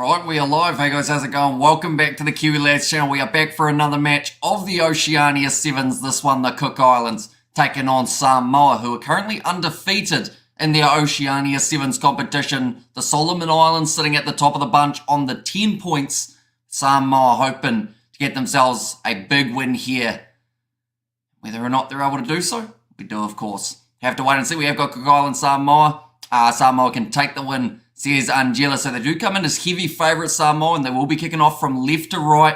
Right, we are live. Hey guys, how's it going? Welcome back to the Kiwi Lads channel. We are back for another match of the Oceania Sevens. This one, the Cook Islands, taking on Samoa, who are currently undefeated in their Oceania Sevens competition. The Solomon Islands sitting at the top of the bunch on the 10 points. Samoa hoping to get themselves a big win here. Whether or not they're able to do so, we do, of course. Have to wait and see. We have got Cook Islands, Samoa. Samoa can take the win, says Angela. So they do come in as heavy favourites, Samoa, and they will be kicking off from left to right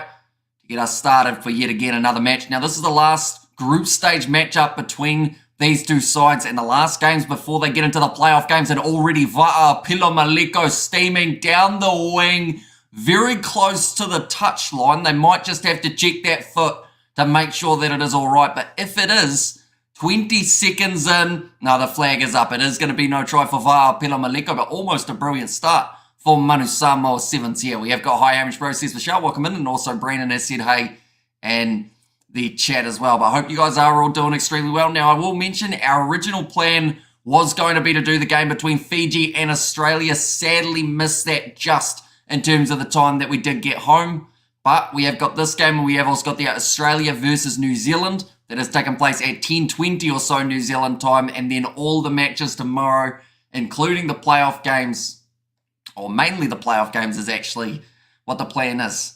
to get us started for yet again another match. Now, this is the last group stage matchup between these two sides and the last games before they get into the playoff games, and already Pilomaleko steaming down the wing, very close to the touchline. They might just have to check that foot to make sure that it is all right, but if it is, 20 seconds in, now the flag is up. It is going to be no try for Pilomaleko, but almost a brilliant start for Manu Samoan Sevens here. We have got Hi Hamish Bro says Michelle, welcome in, and also Brandon has said hey, and the chat as well. But I hope you guys are all doing extremely well. Now, I will mention our original plan was going to be to do the game between Fiji and Australia. Sadly missed that just in terms of the time that we did get home. But we have got this game, and we have also got the Australia versus New Zealand that has taken place at 10:20 or so New Zealand time, and then all the matches tomorrow, including the playoff games, or mainly the playoff games is actually what the plan is.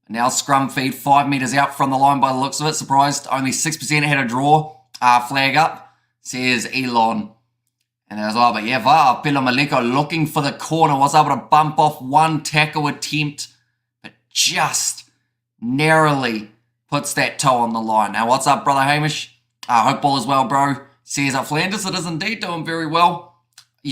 Now scrum feed 5 metres out from the line by the looks of it. Surprised, only 6% had a draw. Flag up, says Elon. And as well, but yeah, Pilomaleko looking for the corner, was able to bump off one tackle attempt, but just narrowly puts that toe on the line. Now, what's up, brother Hamish? Hope all is well, bro. Says up Flanders, it is indeed doing very well.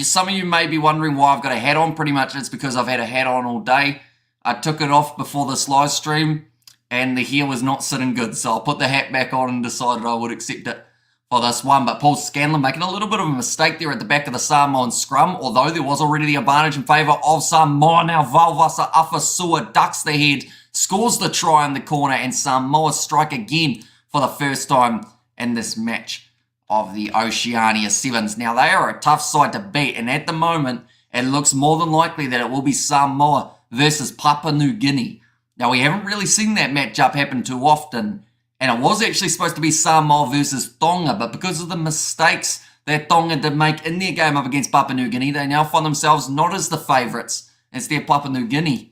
Some of you may be wondering why I've got a hat on. Pretty much it's because I've had a hat on all day. I took it off before this live stream, and the hair was not sitting good, so I put the hat back on and decided I would accept it for this one. But Paul Scanlon making a little bit of a mistake there at the back of the Samoan scrum, although there was already the advantage in favour of Samoa. Now Valvasa Afasua ducks the head, scores the try in the corner, and Samoa strike again for the first time in this match of the Oceania Sevens. Now, they are a tough side to beat, and at the moment, it looks more than likely that it will be Samoa versus Papua New Guinea. Now, we haven't really seen that matchup happen too often, and it was actually supposed to be Samoa versus Tonga, but because of the mistakes that Tonga did make in their game up against Papua New Guinea, they now find themselves not as the favourites. Instead, Papua New Guinea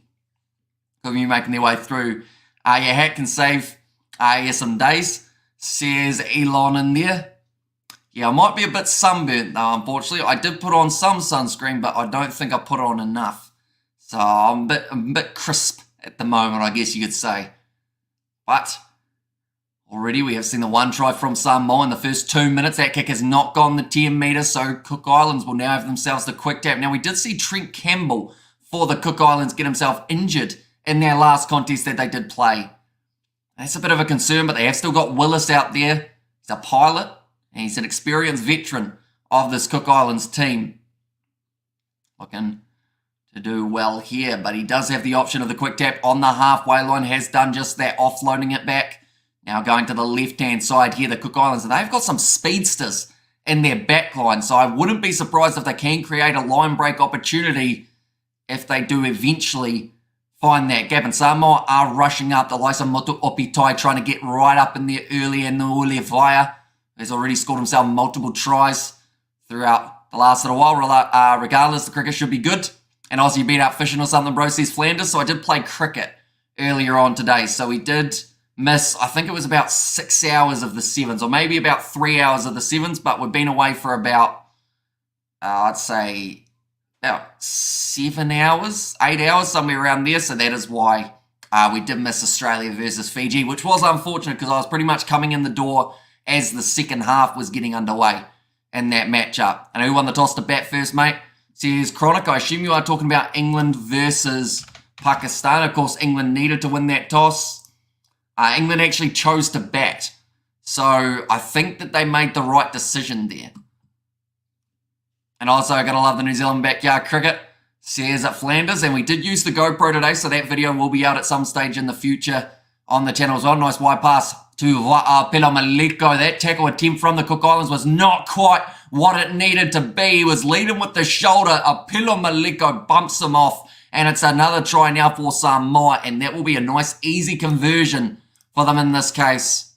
of you making their way through. Your hat can save some days, says Elon in there. Yeah, I might be a bit sunburnt though, unfortunately. I did put on some sunscreen, but I don't think I put on enough. So I'm a bit crisp at the moment, I guess you could say. But already we have seen the one try from Samoa in the first 2 minutes. That kick has not gone the 10 metres, so Cook Islands will now have themselves the quick tap. Now, we did see Trent Campbell for the Cook Islands get himself injured in their last contest that they did play. That's a bit of a concern, but they have still got Willis out there. He's a pilot, and he's an experienced veteran of this Cook Islands team. Looking to do well here, but he does have the option of the quick tap on the halfway line, has done just that, offloading it back. Now going to the left-hand side here, the Cook Islands, they've got some speedsters in their back line, so I wouldn't be surprised if they can create a line break opportunity if they do eventually find that gap. And Samoa are rushing up. The likes of Motu Opitai trying to get right up in there early, and Nuule Vaia has already scored himself multiple tries throughout the last little while. Regardless, the cricket should be good. And also, you've been out fishing or something, bro, says Flanders. So I did play cricket earlier on today. So we did miss, I think it was about 6 hours of the Sevens, or maybe about 3 hours of the Sevens, but we've been away for about, I'd say, about 7 hours, 8 hours, somewhere around there. So that is why we did miss Australia versus Fiji, which was unfortunate because I was pretty much coming in the door as the second half was getting underway in that matchup. And who won the toss to bat first, mate? Says Chronic. I assume you are talking about England versus Pakistan. Of course, England needed to win that toss. England actually chose to bat. So I think that they made the right decision there. And also, I gotta love the New Zealand backyard cricket, says at Flanders. And we did use the GoPro today, so that video will be out at some stage in the future on the channel as well. Nice wide pass to Pilomaleko. That tackle attempt from the Cook Islands was not quite what it needed to be. He was leading with the shoulder. Pilomaleko bumps him off And it's another try now for Samoa, and that will be a nice, easy conversion for them in this case,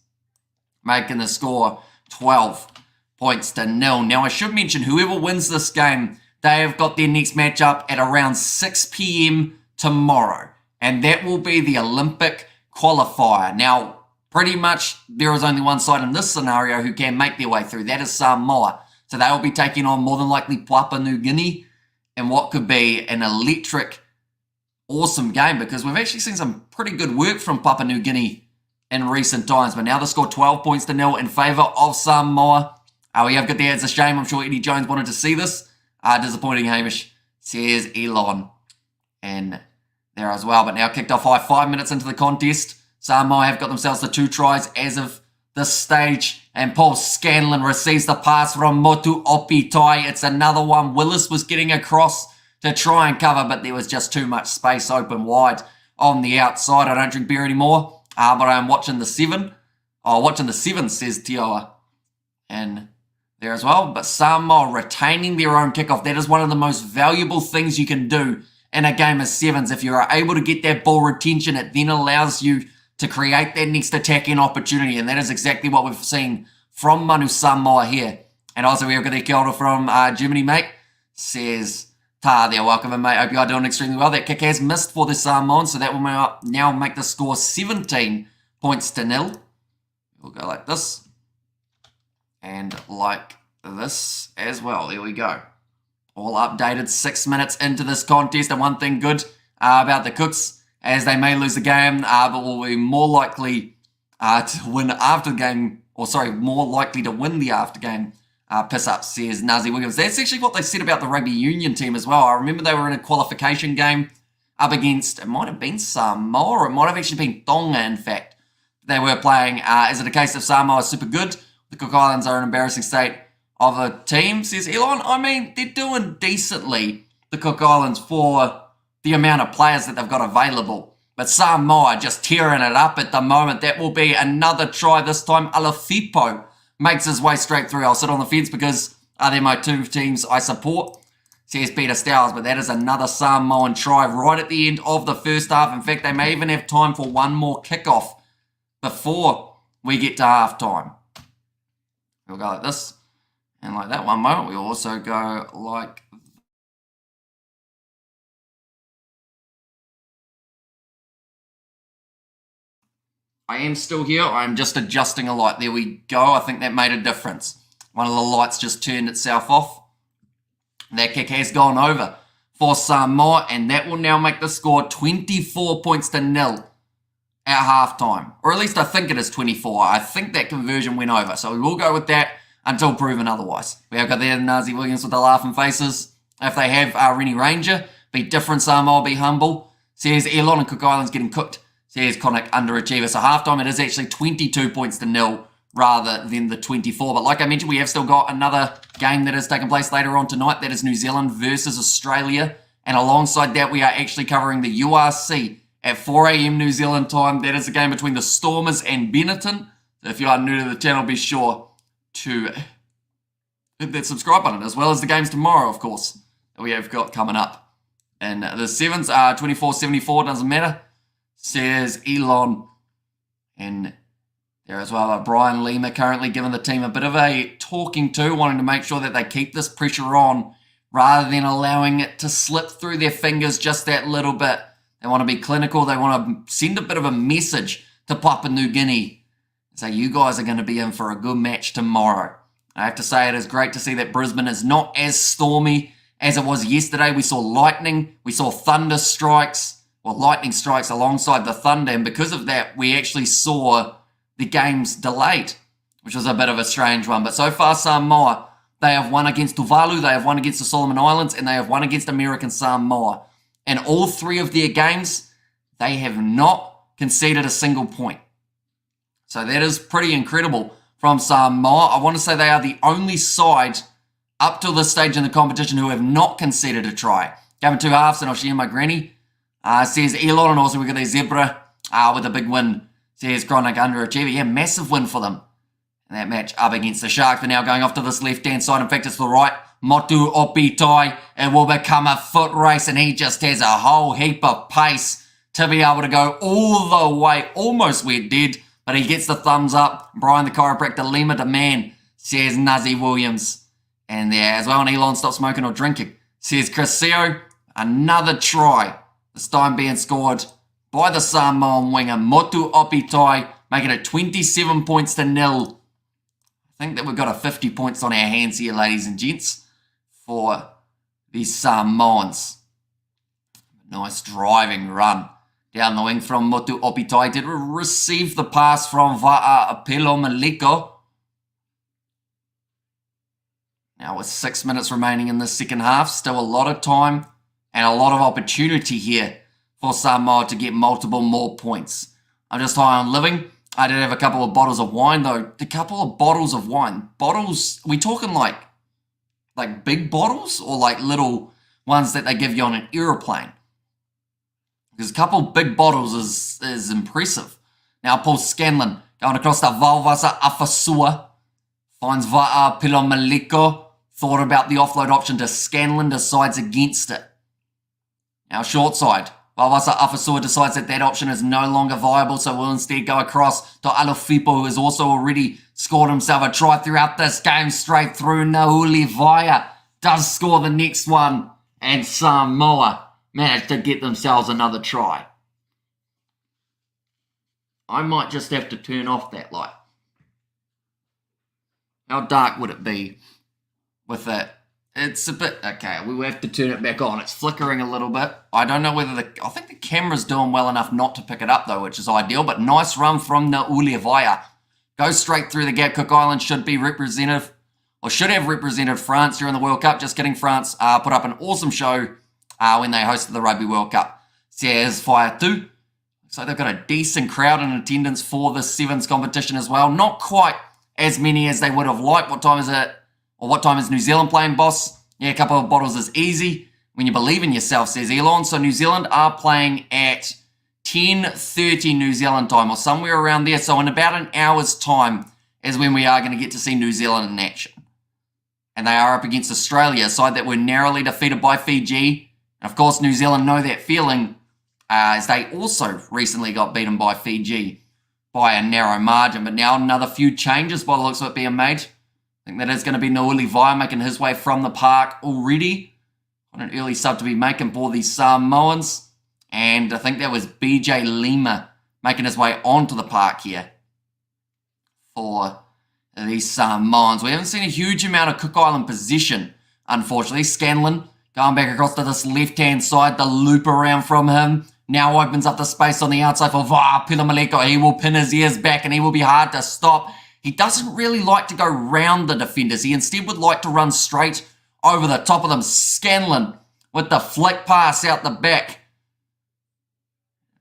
making the score 12-0. Now, I should mention, whoever wins this game, they have got their next matchup at around 6 p.m. tomorrow, and that will be the Olympic qualifier. Now, pretty much there is only one side in this scenario who can make their way through. That is Samoa. So they will be taking on more than likely Papua New Guinea in what could be an electric, awesome game, because we've actually seen some pretty good work from Papua New Guinea in recent times. But now the score 12-0 in favour of Samoa. We have got there. It's a shame. I'm sure Eddie Jones wanted to see this. Disappointing, Hamish, says Elon. And there as well. But now kicked off high 5 minutes into the contest. Samoa have got themselves the 2 tries as of this stage. And Paul Scanlon receives the pass from Motu Opitai. It's another one. Willis was getting across to try and cover, but there was just too much space open wide on the outside. I don't drink beer anymore, but I'm watching the 7. Oh, watching the 7, says Tioa. And there as well. But Samoa retaining their own kickoff. That is one of the most valuable things you can do in a game of sevens. If you're able to get that ball retention, it then allows you to create that next attacking opportunity. And that is exactly what we've seen from Manu Samoa here. And also we've got the kia ora from Germany, mate. Says, ta there, welcome in, mate. Hope you are doing extremely well. That kick has missed for the Samoans, so that will now make the score 17-0. We'll go like this. And like this as well. There we go. All updated 6 minutes into this contest. And one thing good about the Cooks, as they may lose the game, but will be more likely to win after the game, or sorry, more likely to win the after game piss up, says Nazi Williams. That's actually what they said about the rugby union team as well. I remember they were in a qualification game up against, it might have been Samoa, or it might have actually been Tonga, in fact. They were playing. Is it a case of Samoa super good? The Cook Islands are an embarrassing state of a team, says Elon. I mean, they're doing decently, the Cook Islands, for the amount of players that they've got available. But Samoa just tearing it up at the moment. That will be another try this time. Alafipo makes his way straight through. I'll sit on the fence because they're my 2 teams I support, says Peter Stowers. But that is another Samoan try right at the end of the first half. In fact, they may even have time for one more kickoff before we get to half time. We'll go like this and like that. One moment. We'll also go like I am still here. I'm just adjusting a light. There we go. I think that made a difference. One of the lights just turned itself off. That kick has gone over for Samoa, and that will now make the score 24-0 at halftime. Or at least I think it is 24. I think that conversion went over. So we will go with that until proven otherwise. We have got there Nazi Williams with the laughing faces. If they have Rennie Ranger, be different, Samoa, be humble. Says Elon and Cook Islands getting cooked. Says Connick, underachiever. So halftime it is actually 22-0 rather than the 24. But like I mentioned, we have still got another game that is taking place later on tonight. That is New Zealand versus Australia. And alongside that, we are actually covering the URC at 4 a.m. New Zealand time. That is a game between the Stormers and Benetton. So if you are new to the channel, be sure to hit that subscribe button, as well as the games tomorrow, of course, that we have got coming up. And the Sevens are 24-74, doesn't matter, says Elon. And there as well, Brian Lima currently giving the team a bit of a talking to, wanting to make sure that they keep this pressure on rather than allowing it to slip through their fingers just that little bit. They want to be clinical. They want to send a bit of a message to Papua New Guinea. So you guys are going to be in for a good match tomorrow. I have to say, it is great to see that Brisbane is not as stormy as it was yesterday. We saw lightning. We saw thunder strikes. Well, lightning strikes alongside the thunder. And because of that, we actually saw the games delayed, which was a bit of a strange one. But so far, Samoa, they have won against Tuvalu, they have won against the Solomon Islands, and they have won against American Samoa. And all 3 of their games, they have not conceded a single point. So that is pretty incredible from Samoa. I want to say they are the only side up till this stage in the competition who have not conceded a try. Having 2 halves, and Oceania, my granny, says Elon, and also we got the Zebra with a big win, says Chronic, underachiever. Yeah, massive win for them. And that match up against the Sharks. They're now going off to this left-hand side. In fact, it's the right. Motu Opitai. It will become a foot race, and he just has a whole heap of pace to be able to go all the way, almost where dead, but he gets the thumbs up. Brian the chiropractor, Lima the man, says Nazi Williams. And there as well, and Elon, stop smoking or drinking, says Chris Seo. Another try, this time being scored by the Samoan winger, Motu Opitai, making it 27 points to 0. I think that we've got a 50 points on our hands here, ladies and gents, for the Samoans. Nice driving run down the wing from Motu Opitai. Did receive the pass from Va'a Apelo Maliko. Now with 6 minutes remaining in the second half, still a lot of time and a lot of opportunity here for Samoa to get multiple more points. I'm just high on living. I did have a couple of bottles of wine though. A couple of bottles of wine. Bottles, we talking like big bottles or like little ones that they give you on an aeroplane? Because a couple of big bottles is impressive. Now Paul Scanlon going across the Valvasa Afasua. Finds Va'a Pilomaliko. Thought about the offload option to Scanlon, decides against it. Now short side. Valvasa Afasua decides that option is no longer viable, so will instead go across to Alofipo, who has also already scored himself a try throughout this game, straight through. Nauli Vaya does score the next one, and Samoa managed to get themselves another try. I might just have to turn off that light. How dark would it be with it? It's a bit, okay, we will have to turn it back on. It's flickering a little bit. I don't know whether I think the camera's doing well enough not to pick it up though, which is ideal, but nice run from Nauli Vaya. Goes straight through the gap. Cook Islands should be representative, or should have represented France during the World Cup. Just kidding, France put up an awesome show when they hosted the Rugby World Cup. Says Fire 2. So they've got a decent crowd in attendance for the Sevens competition as well. Not quite as many as they would have liked. What time is it? Or what time is New Zealand playing, boss? Yeah, a couple of bottles is easy when you believe in yourself, says Elon. So New Zealand are playing at 10:30 New Zealand time, or somewhere around there. So in about an hour's time is when we are going to get to see New Zealand in action. And they are up against Australia, a side that were narrowly defeated by Fiji. And of course, New Zealand know that feeling, as they also recently got beaten by Fiji by a narrow margin. But now another few changes by the looks of it being made. I think that is going to be Nauli Vaya making his way from the park already. On an early sub to be making for the Samoans. And I think that was BJ Lima making his way onto the park here for the Samoans. We haven't seen a huge amount of Cook Island possession, unfortunately. Scanlon going back across to this left-hand side. The loop around from him now opens up the space on the outside for Va'a Pilomaleko. He will pin his ears back and he will be hard to stop. He doesn't really like to go round the defenders. He instead would like to run straight over the top of them. Scanlon with the flick pass out the back.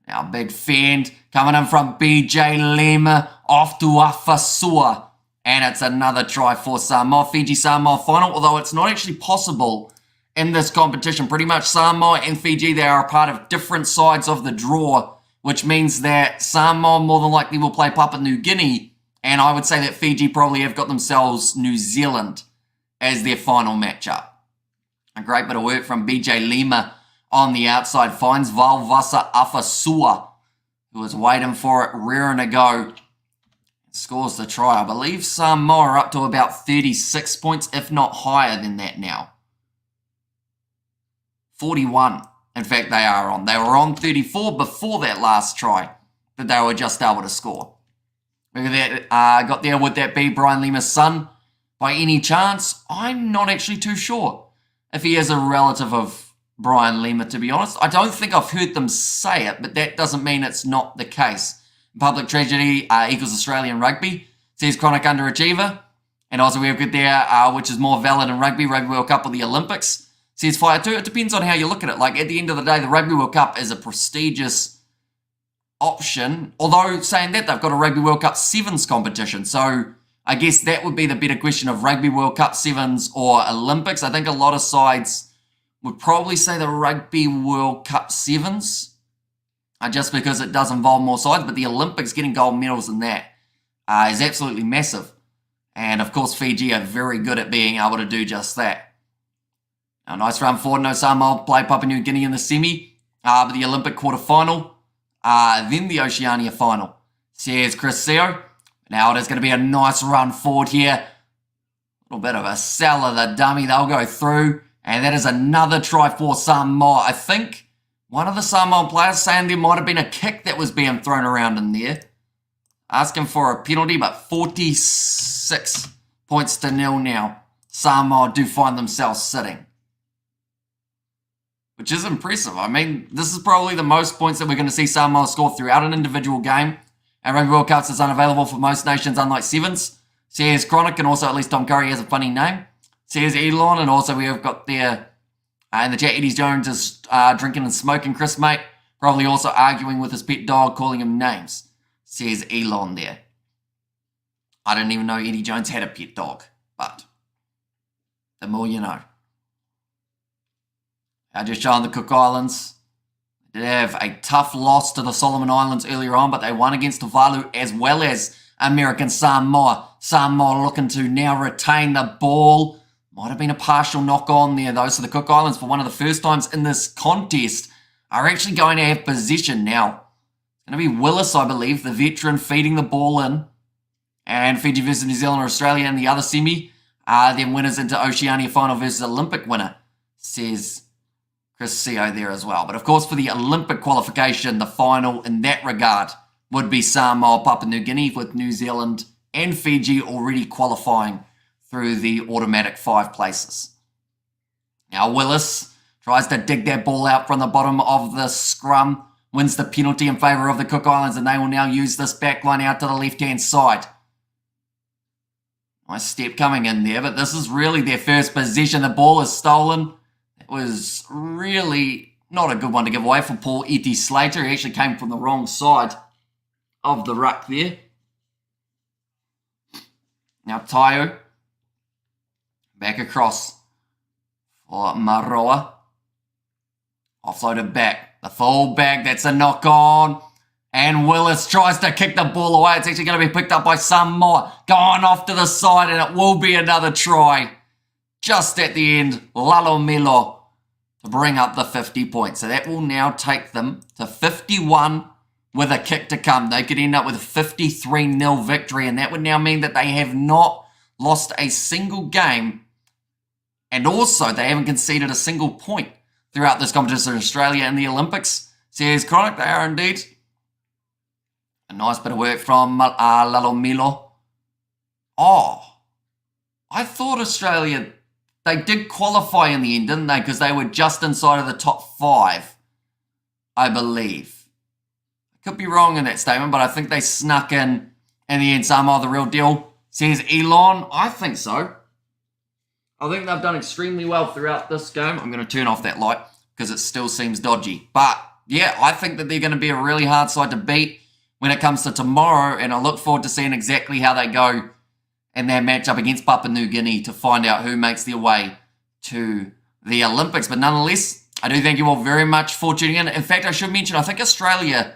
Now big fend coming in from BJ Lima off to Afasua. And it's another try for Samoa. Fiji-Samoa final, although it's not actually possible in this competition. Pretty much Samoa and Fiji, they are a part of different sides of the draw, which means that Samoa more than likely will play Papua New Guinea. And I would say that Fiji probably have got themselves New Zealand as their final matchup. A great bit of work from BJ Lima on the outside. Finds Valvasa Afasua, who was waiting for it, rearing to go. Scores the try. I believe Samoa are up to about 36 points, if not higher than that now. 41. In fact, they are on. They were on 34 before that last try that they were just able to score. Look at that, got there, would that be Brian Lima's son? By any chance? I'm not actually too sure if he is a relative of Brian Lima, to be honest. I don't think I've heard them say it, but that doesn't mean it's not the case. Public tragedy equals Australian rugby, says Chronic Underachiever. And also we have good there, which is more valid in rugby World Cup or the Olympics, says Fire 2. It depends on how you look at it. Like, at the end of the day, the Rugby World Cup is a prestigious option, although saying that, they've got a Rugby World Cup Sevens competition, so I guess that would be the better question of Rugby World Cup Sevens or Olympics. I think a lot of sides would probably say the Rugby World Cup Sevens, just because it does involve more sides, but the Olympics, getting gold medals in that is absolutely massive, and of course Fiji are very good at being able to do just that. Now, nice run forward. No Samoa play Papua New Guinea in the semi. But the Olympic quarterfinal. Then the Oceania final. Says Chris Seo. Now it is going to be a nice run forward here. A little bit of a seller, the dummy. They'll go through. And that is another try for Samoa. I think one of the Samoan players saying there might have been a kick that was being thrown around in there. Asking for a penalty, but 46 points to 0 now. Samoa do find themselves sitting, which is impressive. I mean, this is probably the most points that we're going to see Samoa score throughout an individual game. And Rugby World Cups is unavailable for most nations, unlike Sevens. Says Chronic, and also at least Tom Curry has a funny name. Says Elon, and also we have got there in the chat, Eddie Jones is drinking and smoking Chris, mate. Probably also arguing with his pet dog, calling him names. Says Elon there. I didn't even know Eddie Jones had a pet dog, but the more you know. I just showing the Cook Islands. They did have a tough loss to the Solomon Islands earlier on, but they won against Tuvalu as well as American Samoa. Samoa looking to now retain the ball. Might have been a partial knock on there though. So the Cook Islands, for one of the first times in this contest, are actually going to have possession now. It's going to be Willis, I believe, the veteran, feeding the ball in. And Fiji versus New Zealand or Australia in the other semi. Then winners into Oceania final versus Olympic winner, says Chris Seo there as well. But of course, for the Olympic qualification, the final in that regard would be Samoa, Papua New Guinea, with New Zealand and Fiji already qualifying through the automatic 5 places. Now Willis tries to dig that ball out from the bottom of the scrum, wins the penalty in favour of the Cook Islands, and they will now use this back line out to the left-hand side. Nice step coming in there, but this is really their first possession. The ball is stolen. It was really not a good one to give away for Paul E.T. Slater. He actually came from the wrong side of the ruck there. Now Tayo back across for Maroa. Offloaded back. The full back, that's a knock on. And Willis tries to kick the ball away. It's actually going to be picked up by Samoa. Going off to the side, and it will be another try. Just at the end, Lalo Melo to bring up the 50 points. So that will now take them to 51 with a kick to come. They could end up with a 53-0 victory, and that would now mean that they have not lost a single game. And also, they haven't conceded a single point throughout this competition in Australia and the Olympics. Says Chronic, they are indeed. A nice bit of work from Lalo Melo. Oh, I thought Australia, they did qualify in the end, didn't they? Because they were just inside of the top 5, I believe. I could be wrong in that statement, but I think they snuck in the end. Samoa, the real deal. Says Elon, I think so. I think they've done extremely well throughout this game. I'm going to turn off that light because it still seems dodgy. But yeah, I think that they're going to be a really hard side to beat when it comes to tomorrow, and I look forward to seeing exactly how they go in their matchup against Papua New Guinea to find out who makes their way to the Olympics. But nonetheless, I do thank you all very much for tuning in. In fact, I should mention, I think Australia,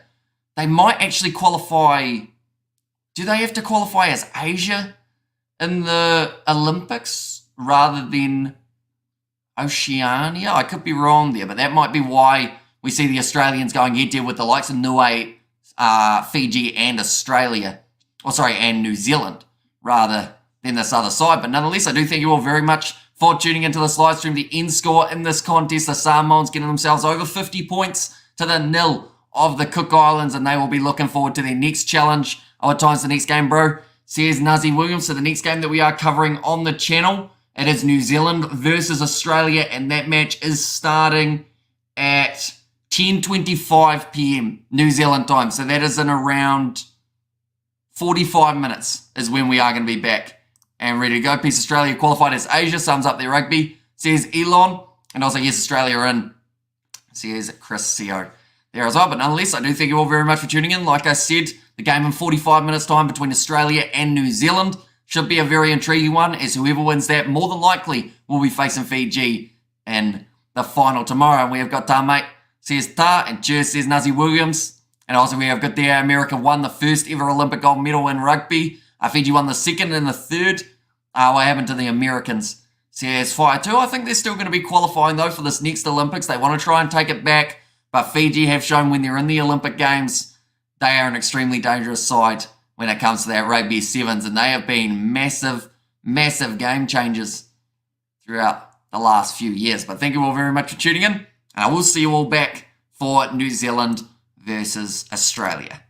they might actually qualify. Do they have to qualify as Asia in the Olympics rather than Oceania? I could be wrong there, but that might be why we see the Australians going head-to-head with the likes of Niue, Fiji and Australia, and New Zealand, rather than this other side. But nonetheless, I do thank you all very much for tuning into this live stream. The end score in this contest, the Samoans getting themselves over 50 points to the 0 of the Cook Islands, and they will be looking forward to their next challenge. What time's the next game, bro? Says Nazi Williams. So the next game that we are covering on the channel, it is New Zealand versus Australia, and that match is starting at 10:25 p.m. New Zealand time. So that is in around 45 minutes is when we are going to be back and ready to go. Peace Australia qualified as Asia. Sums up their rugby. Says Elon. And also, yes, Australia are in. Says Chris Seo there as well. But nonetheless, I do thank you all very much for tuning in. Like I said, the game in 45 minutes time between Australia and New Zealand should be a very intriguing one, as whoever wins that more than likely will be facing Fiji in the final tomorrow. And we have got mate, says Ta, and cheers, says Nazi Williams. And also we have got there, America won the first ever Olympic gold medal in rugby. Fiji won the second and the third. What happened to the Americans, CS Fire 2. I think they're still going to be qualifying though for this next Olympics. They want to try and take it back, but Fiji have shown when they're in the Olympic Games, they are an extremely dangerous side when it comes to that Rugby Sevens, and they have been massive, massive game changers throughout the last few years. But thank you all very much for tuning in, and I will see you all back for New Zealand versus Australia.